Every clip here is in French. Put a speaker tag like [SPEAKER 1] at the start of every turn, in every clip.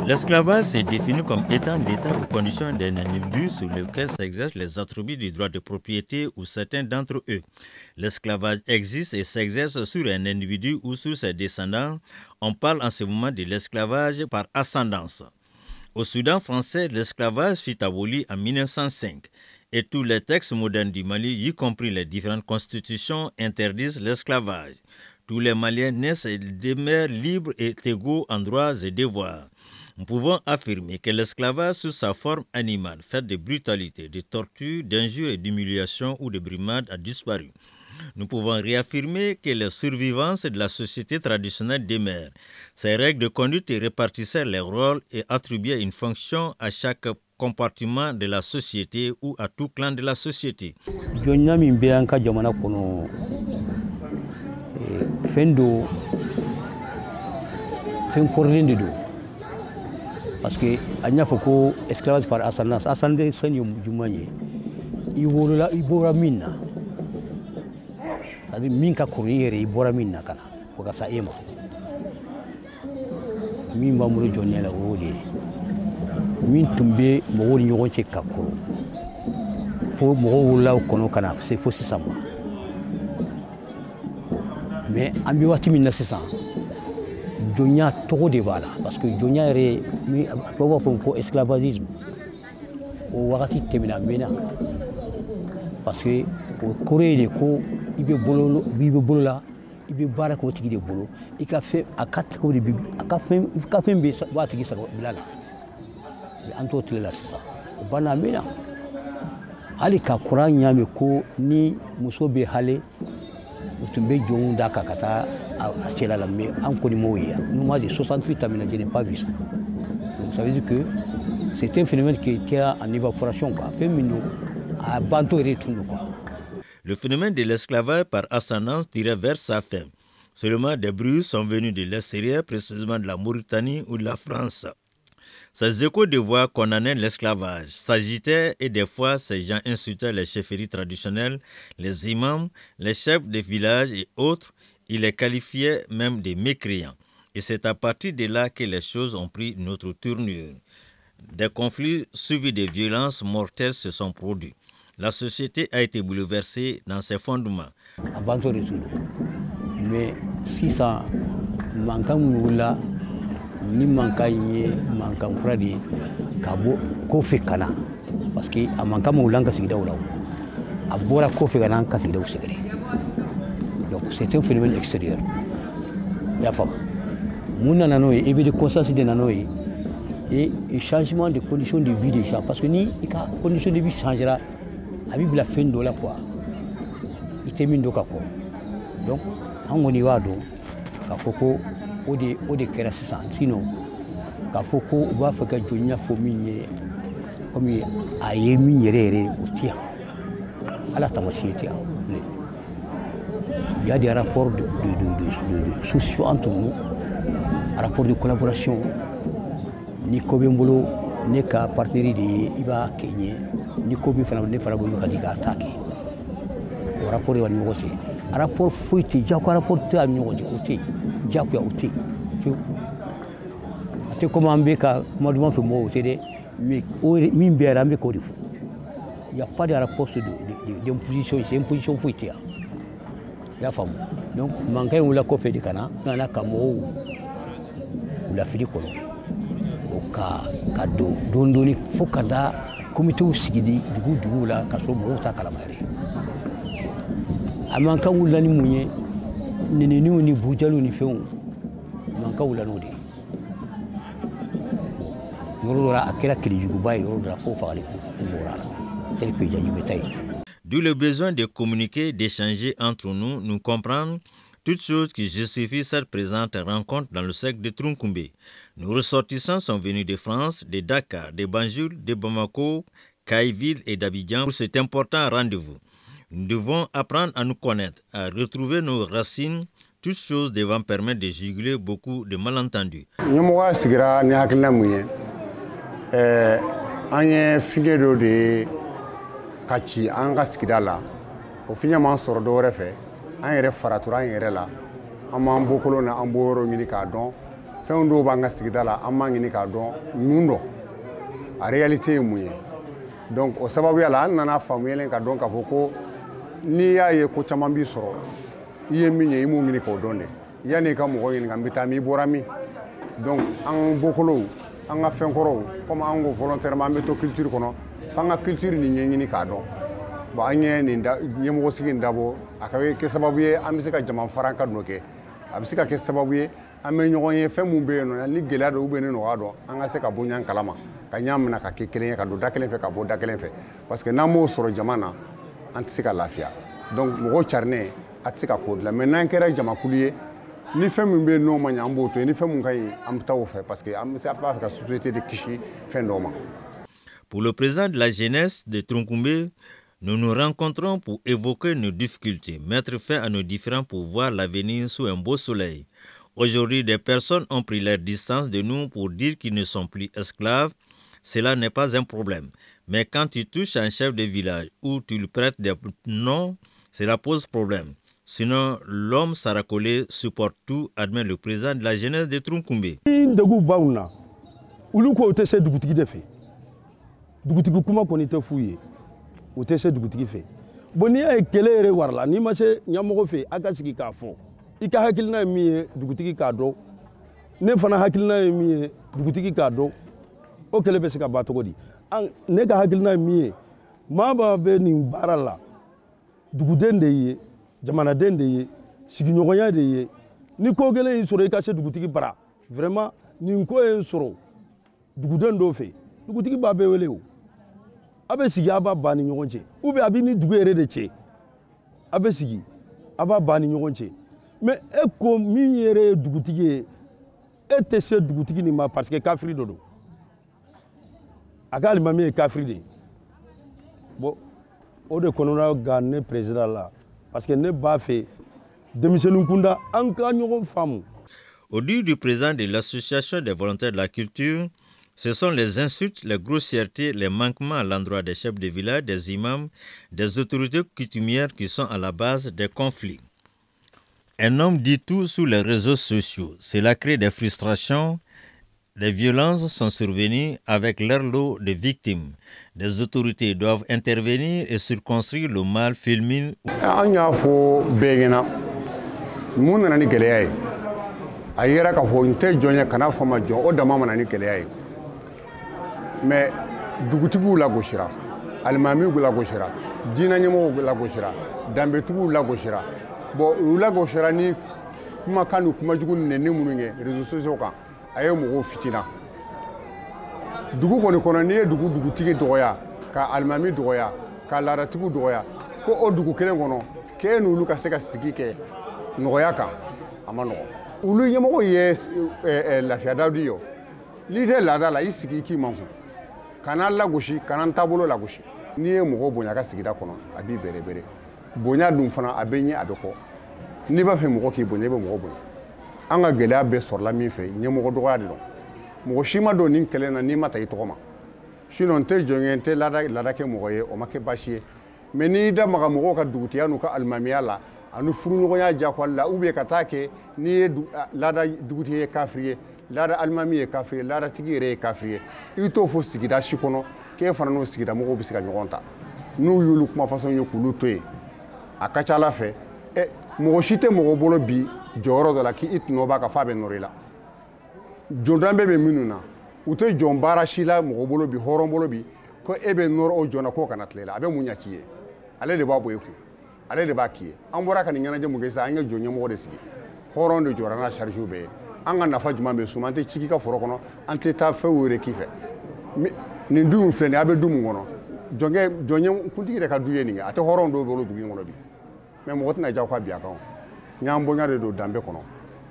[SPEAKER 1] L'esclavage est défini comme étant l'état ou condition d'un individu sur lequel s'exercent les attributs du droit de propriété ou certains d'entre eux. L'esclavage existe et s'exerce sur un individu ou sur ses descendants. On parle en ce moment de l'esclavage par ascendance. Au Soudan français, l'esclavage fut aboli en 1905 et tous les textes modernes du Mali, y compris les différentes constitutions, interdisent l'esclavage. Tous les Maliens naissent et demeurent libres et égaux en droits et devoirs. Nous pouvons affirmer que l'esclavage sous sa forme animale, faite de brutalité, de torture, d'injures et d'humiliation ou de brimades a disparu. Nous pouvons réaffirmer que les survivances de la société traditionnelle demeurent. Ces règles de conduite répartissaient les rôles et attribuaient une fonction à chaque compartiment de la société ou à tout clan de la société.
[SPEAKER 2] Parce que il faut que l'esclavage par ascendance, ascendance c'est une il bora minna. C'est-à-dire minka courir il bora minna kana pour ça ema. Min ba muru jonne la wodi. Min tumbe mo woni nyon ci kakuro. Fo mo wula kono kana c'est faux sama. Mais ambi wati 1900 Jonia trop de bala parce que Jonia est pour esclavagisme au wakati temina mena parce que au Corée de ko ibe bolo la ibe bara ko tigi de bolo il a fait à 4 ko de bibi a fait be wa tigi sa bilala anto tlela ça bana mena ali ka Quran nyame ko ni musobe hale utumbe jonda kakata a cela la mais encore du moya nous moi j'ai 68 ans mais je n'ai pas vu ça donc ça veut dire que c'est un phénomène qui était en évaporation quoi féminin à banto retourne quoi.
[SPEAKER 1] Le phénomène de l'esclavage par ascendance tirait vers sa fin. Seulement des bruits sont venus de l'extérieur, précisément de la Mauritanie ou de la France. Ces échos de voix condamnaient l'esclavage, s'agitaient et des fois ces gens insultaient les chefferies traditionnelles, les imams, les chefs des villages et autres. Ils les qualifiaient même de mécréants. Et c'est à partir de là que les choses ont pris une autre tournure. Des conflits suivis de violences mortelles se sont produits. La société a été bouleversée dans ses fondements.
[SPEAKER 2] Mais si ça manque là, ni manque fradi kabo kofi kana parce que a manque moulanga sigida oula a bora kofi kana kasigida usigre. Donc c'est un phénomène extérieur. La femme. Mouna nanoé, et de conscience de nanoé et changement de conditions de vie des gens parce que ni conditions de vie changera. Avec la fin de la quoi, il termine de kako. Donc, on y va donc, kako au de kerasa sinon, kako va faire que Jonia Fomine comme a émis rere au tien. À la tamasiétia. Il y a des rapports de sociaux entre nous, rapports de collaboration, ni Kobimbolo, ni ka partenaire de Iba Kenya. Ni kobi fana ne fara bolu kadika attaquer o rapport wa nyogosi rapport fuiti jako rapport ta nyogosi oti jako ya oti ate comment ambeka comment devant faire mo oti mais min biara ambe ko difu il y a pas de rapport d'imposition c'est imposition fuiti ya famu donc mankai ou la ko de kana na kamo la fili ko o ka dondoni fokanda comité sigidi dugu la kaso mo ta kalamare amanka wulani munye nini ni bujalu ni feun manka wulano de yorora akira kili jugu bay yorora fo faale ko morala tel que janyu betay.
[SPEAKER 1] D'où le besoin de communiquer, d'échanger entre nous, nous comprendre toutes choses qui justifient cette présente rencontre dans le cercle de Trunkumbe. Nos ressortissants sont venus de France, de Dakar, de Banjul, de Bamako, Kaïville et d'Abidjan pour cet important rendez-vous. Nous devons apprendre à nous connaître, à retrouver nos racines, toutes choses devant permettre de juguler beaucoup de malentendus.
[SPEAKER 3] An yɛrɛ faratura an yɛrɛ la an b'an bokolo na an bɔyɔrɔ ɲini k'a dɔn fɛn dɔw b'an ka sigida la an b'a ɲini k'a dɔn mun dɔn a réalité ye mun ye donc o sababuya la an nana faamuyalen ka dɔn k'a fɔ ko n'i y'a ye ko caman b'i sɔrɔ i ye min ye i m'o ɲini k'o dɔn de yanni i ka mɔgɔ ɲininka n bɛ taa min i bɔra min donc an bɔkolow an ka fɛnkɔrɔw comme an ko volontairement an bɛ to culture kɔnɔ f'an ka culture nin ɲɛɲini k'a dɔn bon an ye nin ɲɛmɔgɔsigi in dabɔ a ka kɛ sababu ye an bɛ se ka jama fara ka dɔ kɛ a bɛ se ka kɛ sababu ye an bɛ ɲɔgɔn ye fɛn mun bɛ yen nɔ ni gɛlɛya dɔ ni nɔgɔya dɔ an ka se ka bɔ ɲɔgɔn kalama ka ɲa minɛ ka kɛ kelen ye ka don da kelen fɛ ka bɔ da kelen fɛ parce que n'an m'o sɔrɔ jama na an tɛ se ka lafiya donc mɔgɔw carinen a tɛ se ka ko dilan mais n'an kɛra jamakulu ye ni fɛn min bɛ yen n'o ma ɲɛ an b'o to yen ni fɛn min ka ɲi an bɛ taa o fɛ parce que an bɛ se a b'a fɛ ka société de kisi fɛn dɔw ma.
[SPEAKER 1] Pour le président de la jeunesse de Tronkoumbe, nous nous rencontrons pour évoquer nos difficultés, mettre fin à nos différends pour voir l'avenir sous un beau soleil. Aujourd'hui, des personnes ont pris leur distance de nous pour dire qu'ils ne sont plus esclaves. Cela n'est pas un problème. Mais quand tu touches un chef de village ou tu lui prêtes des noms, cela pose problème. Sinon, l'homme saracolé supporte tout, admet le président de la jeunesse de Tronkoumbe.
[SPEAKER 4] Dugutigi kuma kɔni tɛ f'u ye o tɛ se dugutigi fɛ bon n'i y'a ye kɛlɛ yɛrɛ warala n'i ma se ɲɛmɔgɔ fɛ a ka sigi k'a fɔ i ka hakilina ye min ye dugutigi k'a dɔn ne fana hakilina ye min ye dugutigi k'a dɔn o kɛlɛ bɛ se ka ban cogo di ne ka hakilina ye min ye maa b'a bɛ nin baara la duguden de ye jamanaden de ye sigiɲɔgɔnya de ye ni ko gɛlɛn y'i sɔrɔ i ka se dugutigi bara vraiment nin ko ye n sɔrɔ duguden dɔw fɛ dugutigi b'a bɛɛ wele o a bɛ sigi a b'a ban ni ɲɔgɔn cɛ ou bien a bɛ ni dugu yɛrɛ de cɛ a bɛ sigi a b'a ban ni ɲɔgɔn cɛ mais e ko min yɛrɛ ye dugutigi ye e tɛ se dugutigi nin ma parce que kafiri dɔ don a ka alimami ye kafiri de ye bon o de kɔnɔna ga ne président la parce que ne b'a fɛ denmisɛnnin kunda an ka ɲɔgɔn faamu.
[SPEAKER 1] Au dire du président de l'association des volontaires de la culture, ce sont les insultes, les grossièretés, les manquements à l'endroit des chefs de village, des imams, des autorités coutumières qui sont à la base des conflits. Un homme dit tout sur les réseaux sociaux. Cela crée des frustrations. Les violences sont survenues avec leur lot de victimes. Les autorités doivent intervenir et circonscrire le mal féminin.
[SPEAKER 3] Mais dugutigiw lagosira alimamiw lagosira diina ɲɛmɔgɔw lagosira danbetigiw lagosira bon u lagosira ni kumakan ni kumajugu nɛni minnu kɛ réseaux sociaux kan a ye mɔgɔw fitina dugu kɔni kɔnɔ n'i ye dugutigi dɔgɔya ka alimami dɔgɔya ka laadatigiw dɔgɔya ko o dugu kelen kɔnɔ k'e n'olu ka se ka sigi kɛ nɔgɔya kan a ma nɔgɔ olu ɲɛmɔgɔw ye lafiya dawudi ye n'i tɛ laada la i sigi i k'i man kun kana lagosi kana taabolo lagosi n'i ye mɔgɔ bonya ka sigida kɔnɔ a b'i bɛrɛ bɛrɛ bonya dun fana a bɛ ɲɛ a bɛ kɔ n'i b'a fɛ mɔgɔ k'i bonya i bɛ mɔgɔ bonya an ka gɛlɛya bɛɛ sɔrɔla min fɛ ɲɛmɔgɔ dɔgɔya de don mɔgɔ si ma don nin kɛlɛ na n'i ma ta i tɔgɔ ma sinon n tɛ jɔn ye n tɛ laada kɛ mɔgɔ ye o ma kɛ baasi ye mais n'i da maga mɔgɔw ka dugutiya n'u ka alimamiya la ani furuɲɔgɔnya diyagoya la ou bien ka taa kɛ n'i ye laada dugutigi ye kafiri ye laada alimami ye kafiri ye laadatigi yɛrɛ ye kafiri ye i t'o fɔ sigida si kɔnɔ k'e fana n'o sigida mɔgɔw bɛ se ka ɲɔgɔn ta n'u y'olu kumafasɔn ye k'olu to yen a ka ca ala fɛ mɔgɔ si tɛ mɔgɔ bolo bi jɔyɔrɔ dɔ la k'i tɔnɔ b'a ka f'a bɛ nɔrɔ i la jɔndanbɛ bɛ minnu na u tɛ jɔn baara si la mɔgɔ bolo bi hɔrɔn bolo bi ko e bɛ nɔrɔ o jɔn na k'o kana tile la a bɛ mun ɲa k'i ye ale de b'a bɔ i kun ale de b'a k'i ye an bɔra ka nin ɲɛnajɛ mun kɛ sisan an ye jɔn ɲɛmɔgɔ de sigi hɔrɔn de jɔra n'a chargew bɛɛ ye an ka nafa jumɛn bɛ suma an tɛ ci ka foro kɔnɔ an tɛ taa fɛn wɛrɛ k'i fɛ nin du in filɛ nin a bɛ du mun kɔnɔ jɔn kuntigi yɛrɛ ka du ye nin ye a tɛ hɔrɔn dɔw bolo dugu in kɔnɔ bi mais mɔgɔ tɛna diya ka bi a kan ɲ'an bonya de don danbe kɔnɔ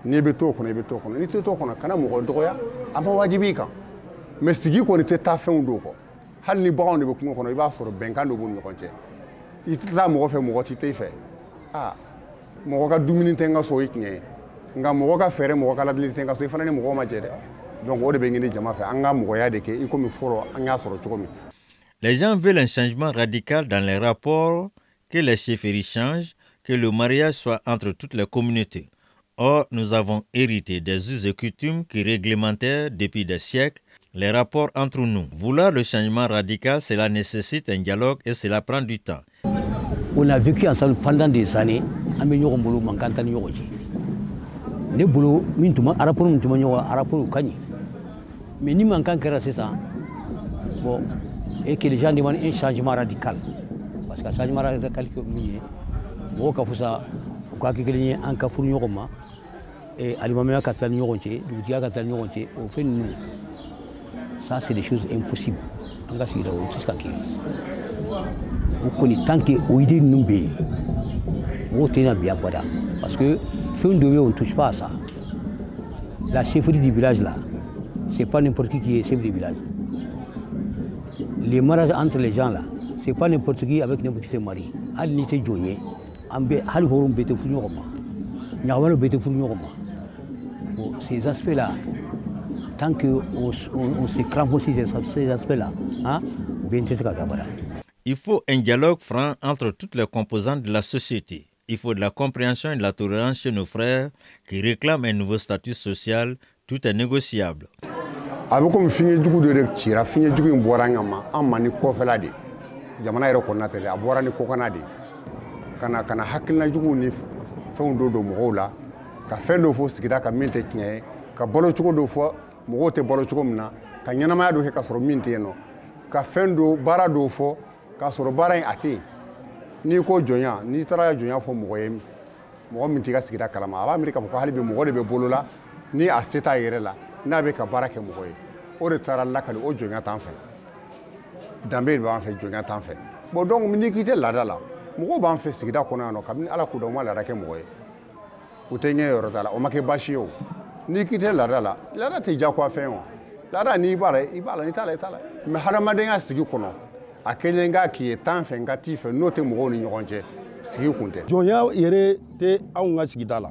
[SPEAKER 3] n'i bɛ t'o kɔnɔ i bɛ t'o kɔnɔ n'i tɛ t'o kɔnɔ kana mɔgɔ dɔgɔya a ma wajibi i kan mais sigi kɔni tɛ taa fɛnw dɔw kɔ hali ni baganw de bɛ kungo kɔnɔ i b'a sɔrɔ bɛnkan dɔ b'u ni ɲɔgɔn cɛ i tɛ taa mɔgɔ fɛ mɔgɔ tɛ taa i fɛ mɔgɔ ka dumuni tɛ n ka so o ye tiɲɛ ye nka mɔgɔ ka fɛɛrɛ mɔgɔ ka ladili tɛ n ka so i fana ni mɔgɔw ma jɛ dɛ donc o de bɛ ɲini jama fɛ an ka mɔgɔya de kɛ i komi fɔlɔ an y'a sɔrɔ cogo min.
[SPEAKER 1] Les gens veulent un changement radical dans les rapports, que les chefferies changent, que le mariage soit entre toutes les communautés. Or, nous avons hérité des us et coutumes qui réglementèrent depuis des siècles les rapports entre nous. Vouloir le changement radical, cela nécessite un dialogue et cela prend du temps.
[SPEAKER 2] On a vécu ensemble pendant des années. Mais ni manquant que c'est ça. Bon, et que les gens demandent un changement radical. Parce que le changement radical, ça c'est des choses impossibles. Tant que parce que on ne touche pas à ça. La chefferie du village là, c'est pas n'importe qui est chef du village. Les mariages entre les gens là, c'est pas n'importe qui avec n'importe qui se marie. Ces aspects là, tant qu'on se crampe aussi ces aspects là, hein,
[SPEAKER 1] il faut un dialogue franc entre toutes les composantes de la société. Il faut de la compréhension et de la tolérance chez nos frères qui réclament un nouveau statut social. Tout est négociable.
[SPEAKER 3] Comme fini du coup de tira fini du coup boirangama en mani kofeladi jamana yero konatele aborani kokanadi kana hakilna jugu ni fendo do mola ka fendo fo sigida ka minte knye ka bolo chugo do fo mogote bolo chugo mna ka nyanama do he ka soro minte no ka fendo bara do fo ka soro bara ati ni ko jonya ni tara jonya fo mogoyem mo minti ga sigida kalama aba amerika ko halibe mogode be bolola ni aseta yere la na be ka barake mogoy o de tara lakali o jonya tanfe dambe ba fa jonya tanfe bo donc mi ni kite la dala mogo ba fa sigida kono no kam ala ku do ma la rake mogoy o te nye yoro dala o make bashio ni kite la dala te ja kwa fe on la da ni bare ibala ni tala me haramaden ya sigi kono akelenga ki etan fe ngati fe note mogo ni nyogonje sigi kunte
[SPEAKER 4] jonya yere te aunga sigida la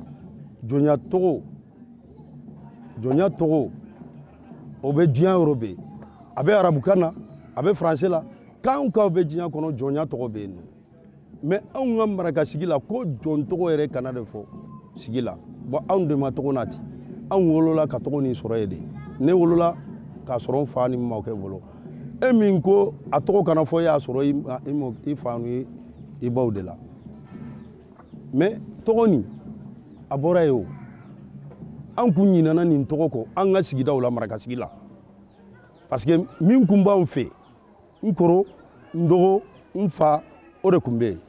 [SPEAKER 4] jonya togo obe diyan europe abe arabukana abe français la kan ka obe diyan kono jonya togo be no mais aunga maraka sigila ko jon togo yere kana de fo sigila bo aun de ma togo nati aun wolola ka togo ni soro yede ne wolola ka soro fa ni ma ke bolo e min ko a togo kana fo ya soro i fa ni i bawde la mais togo ni abora yo an kun ɲinana nin tɔgɔ kɔ an ka sigidaw la marakasigi la parce que min kun b'anw fɛ n kɔrɔ n dɔgɔ n fa o de kun bɛ yen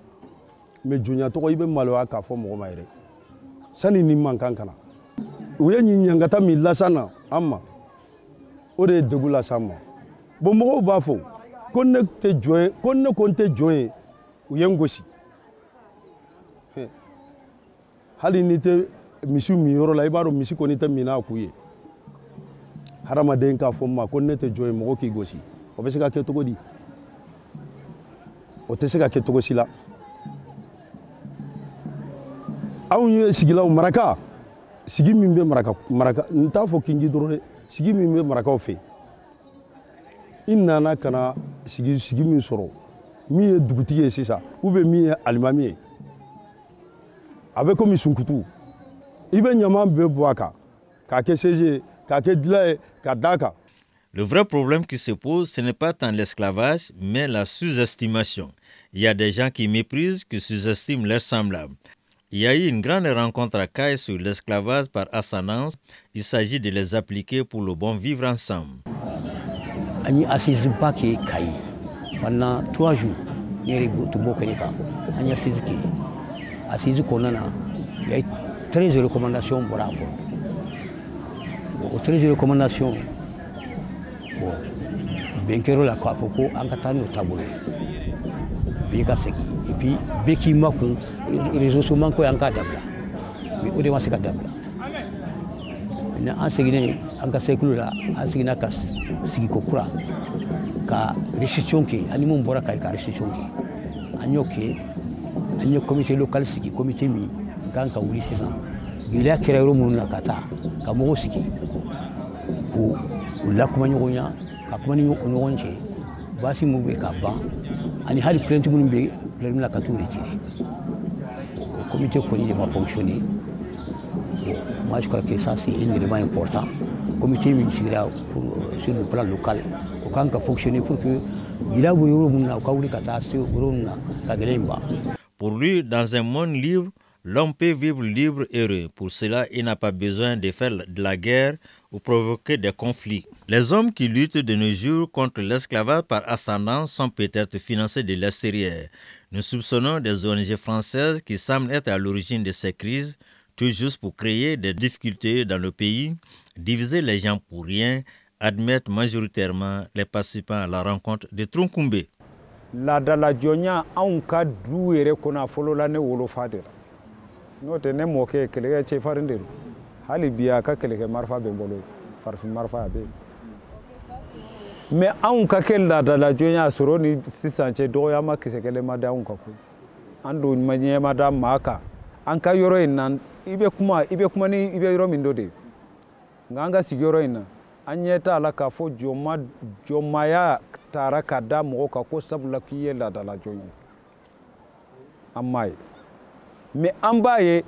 [SPEAKER 4] mais jonya tɔgɔ i bɛ maloya k'a fɔ mɔgɔ ma yɛrɛ sani nin man kan kana u ye nin ɲangata min lasa na an ma o de ye degun lasa an ma bon mɔgɔw b'a fɔ ko ne tɛ jɔn ye ko ne ko n tɛ jɔn ye u ye n gosi hali ni tɛ misi mi yɔrɔ la i b'a dɔn misi kɔni tɛ min n'a k'u ye hadamaden k'a fɔ n ma ko ne tɛ jɔn ye mɔgɔ k'i gosi o bɛ se ka kɛ cogo di o tɛ se ka kɛ cogo si la anw ye sigilaw maraka sigi min bɛ maraka n t'a fɔ kingi dɔrɔn dɛ sigi min bɛ marakaw fɛ i nana ka na sigi min sɔrɔ min ye dugutigi ye sisan ou bien min ye alimami ye a bɛ komi sunkutu i bɛ ɲama bɛɛ bɔ a kan k'a kɛ CG k'a kɛ dilan ye k'a d'a kan.
[SPEAKER 1] Le vrai problème qui se pose, ce n'est pas tant l'esclavage, mais la sous-estimation. Il y a des gens qui méprisent, qui sous-estiment leurs semblables. Il y a eu une grande rencontre à Caille sur l'esclavage par ascendance. Il s'agit de les appliquer pour le bon vivre ensemble.
[SPEAKER 2] Pendant 3 jours, il y a eu 13 recommandations pour rapport. Aux 13 recommandations, Benkero la Kwapoko, Ankatano Tabou. Et puis, Beki Makou, les réseaux manquent en cas d'abla. Mais au débat, c'est qu'à d'abla. En seguinant, en cas de sécula, en seguinant, Sigikokura, car restriction qui, animum boraka, car restriction qui, Agnoke, Agno comité local, Sigi, comité mi. Quand on a 6 ans, il y a créé un monde kata, comme aussi pour la commune, la commune orange, basi mouvé kaba, ani hali plainte mouvé, plainte la katu retiré. Le comité connaît de ma fonctionner, Bon, moi je crois que ça c'est un élément important. Le comité ministériel sur le plan local, il faut fonctionner pour que
[SPEAKER 1] pour lui, dans un monde libre, l'homme peut vivre libre et heureux. Pour cela, il n'a pas besoin de faire de la guerre ou provoquer des conflits. Les hommes qui luttent de nos jours contre l'esclavage par ascendance sont peut-être financés de l'extérieur. Nous soupçonnons des ONG françaises qui semblent être à l'origine de ces crises, tout juste pour créer des difficultés dans le pays, diviser les gens pour rien, admettent majoritairement les participants à la rencontre de Tronkoumbe.
[SPEAKER 5] La Dalajonia a un cadre et follow la ne wolo fader. No te ne moke kelege che farinde. Hali biya ka kelege marfa be bolo. Farfi marfa be. Mais a un ka kel la Dalajonia soro ni sisanche do ya makise kele mada un ka ku. Ando manye mada maka. Anka yoro inan ibe kuma ni ibe yoro mindode. Nganga sigoro ina. Anyeta ala ka fo jomaya tara ka da mo ka ko sabula kiye la dala jonye amay me ambaye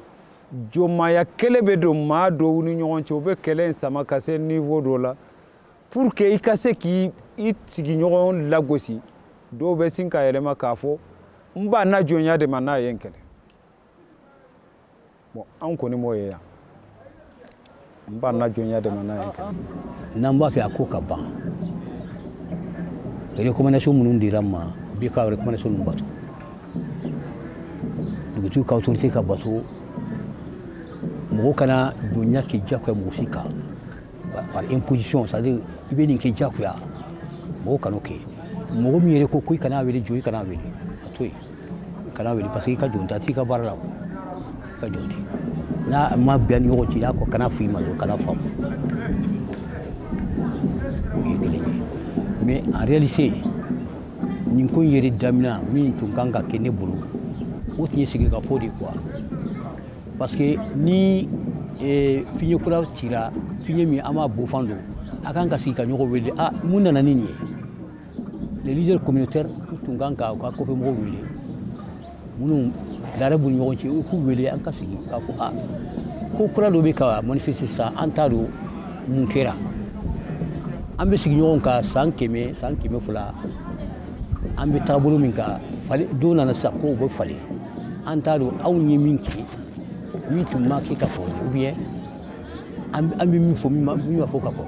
[SPEAKER 5] jomaya kelebe do ma do woni nyon ci be kelen sama ka se niveau do la pour que ikase ki itigi nyon lagosi do be sinka elema ka fo mba na jonya de mana yenkele bon an ko ni moye ya mba na jonya de mana yenkele
[SPEAKER 2] namba fi akoka ba recommandation munun dirama bi ka recommandation mun bato dugutu ka autorité ka bato mo kana dunya ki jakwa musika par imposition ça dire ibeni ki jakwa mo kana ke mo mi yere ko kuy kana wele joyi kana wele atoy kana wele parce que ka jonta ti ka barla ka jonti na ma bian yo ci ko kana fi ma kana fam mais en réalité ni ko yeri damina min tun kanga kene bulu o tiye sigi ka fodi quoi parce que ni fiñe kura tira fiñe mi ama bo fando akanga sigi ka nyoko wele ah munna nani les leaders communautaires tun kanga ko fe mo wele munu dara bu nyoko ci ko wele an ka sigi ka ko ah ko kura do be ka manifester ça antaro mun kera ambe sigi ñon ka sankeme fula ambe tabulu min ka fale do na sa ko bo fale antaro aw ñi min ki mi tum ma ki ka fo ou bien ambe mi fo mi ma fo ka ko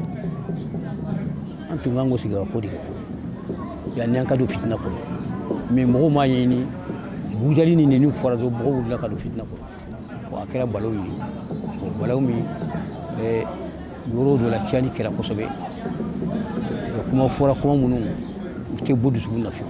[SPEAKER 2] antu ngango siga fo di ko ya nyanka do fitna ko mais mo ma yini bujali ni ni fora do bo la ka do fitna ko wa kera balaw ni balaw mi yoro do la tiani kera ko sobe kuma fora kuma munun te bodu su na fi